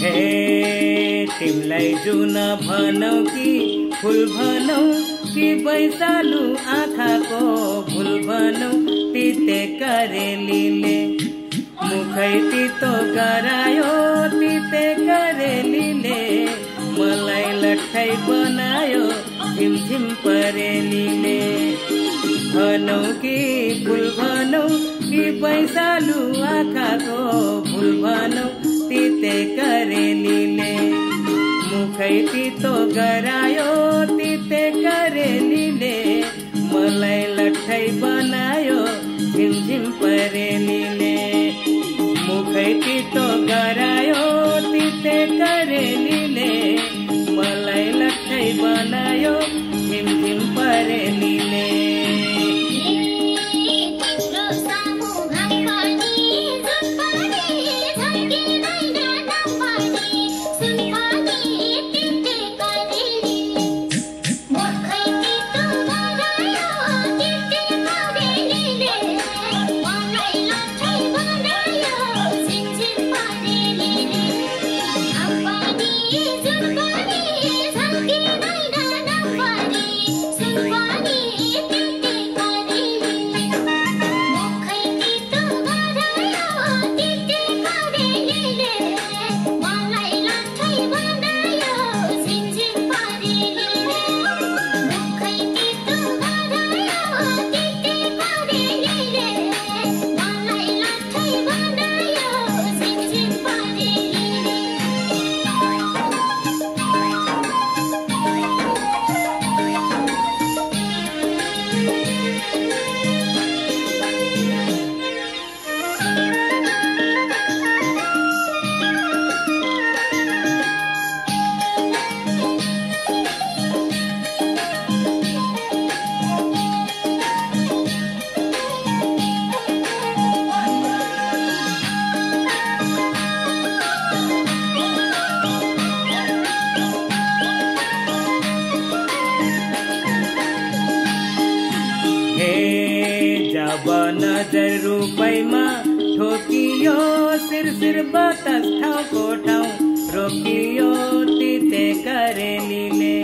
हे तिमलाई जुन भनौ कि फुल भनौ कि बैसालु आँखाको भुल भनौ तिते करेलीले मुखै तितो गरायो तिते करेलीले मलाई लट्ठै बनायो झिमझिम परेलीले भनौ कि फुल भनौ कि बैसालु आँखाको भुल भनौ तिते करेलीले मुखै तितो गरायो तिते करेलीले मलाई लट्ठै बनायो झिमझिम परेलीले मुखै तितो गरायो तिते करेलीले मलाई लट्ठै बनायो झिमझिम परेलीले जब नजर रूपैमा ठोकियो सिर बतास ठाउँको ठाउँ रोकियो तिते करेलीले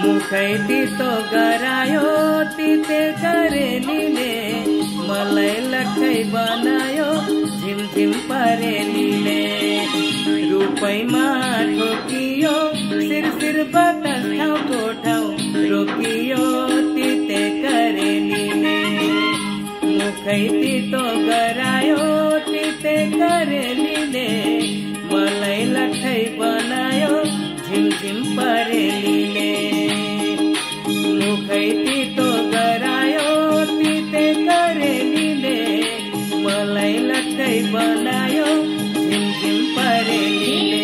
मुखै तितो गरायो तिते करेलीले मलाई लट्ठै बनायो झिमझिम परेलीले रूपैमा ठोकियो सिर बतास ठाउँको ठाउँ रोकियो तिते करेलीले मुखै तितो गरायो तिते करेलीले मलाई लट्ठै बनायो झिमझिम परेलीले मुखै तितो गरायो तिते करेलीले मलाई लट्ठै बनायो झिमझिम परेलीले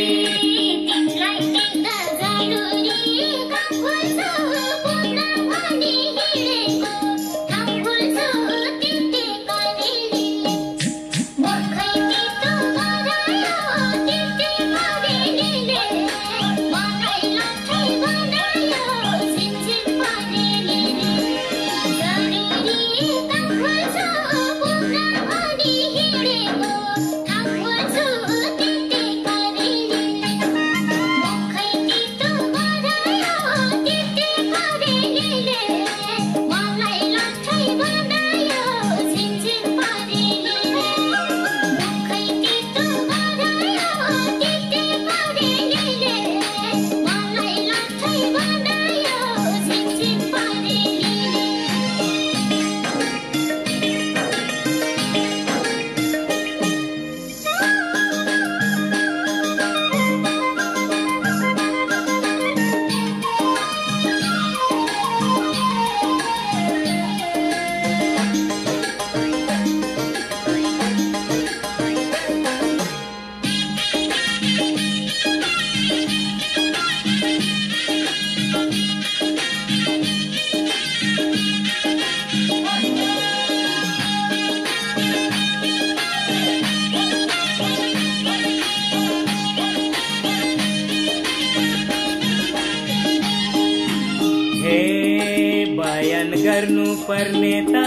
बयान गर्नु पर्ने त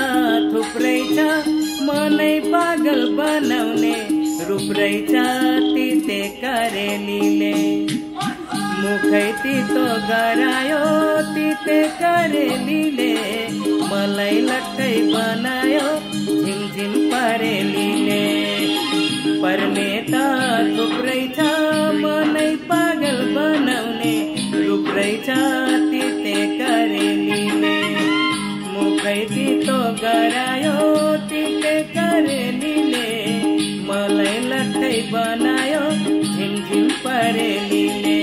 थुप्रै छ मनै पागल बनाउने रूप रहेछ तिते करेलीले मुखै तितो गरायो तिते करेलीले मलाई लट्टै बनायो झिमझिम परेलीले पर्ने त थुप्रै छ मनै पागल बनाउने रूप रहेछ तिते करेलीले मुखै तितो गरायो तिते करेलीले मलाई लट्टै बनायो झिमझिम परेलीले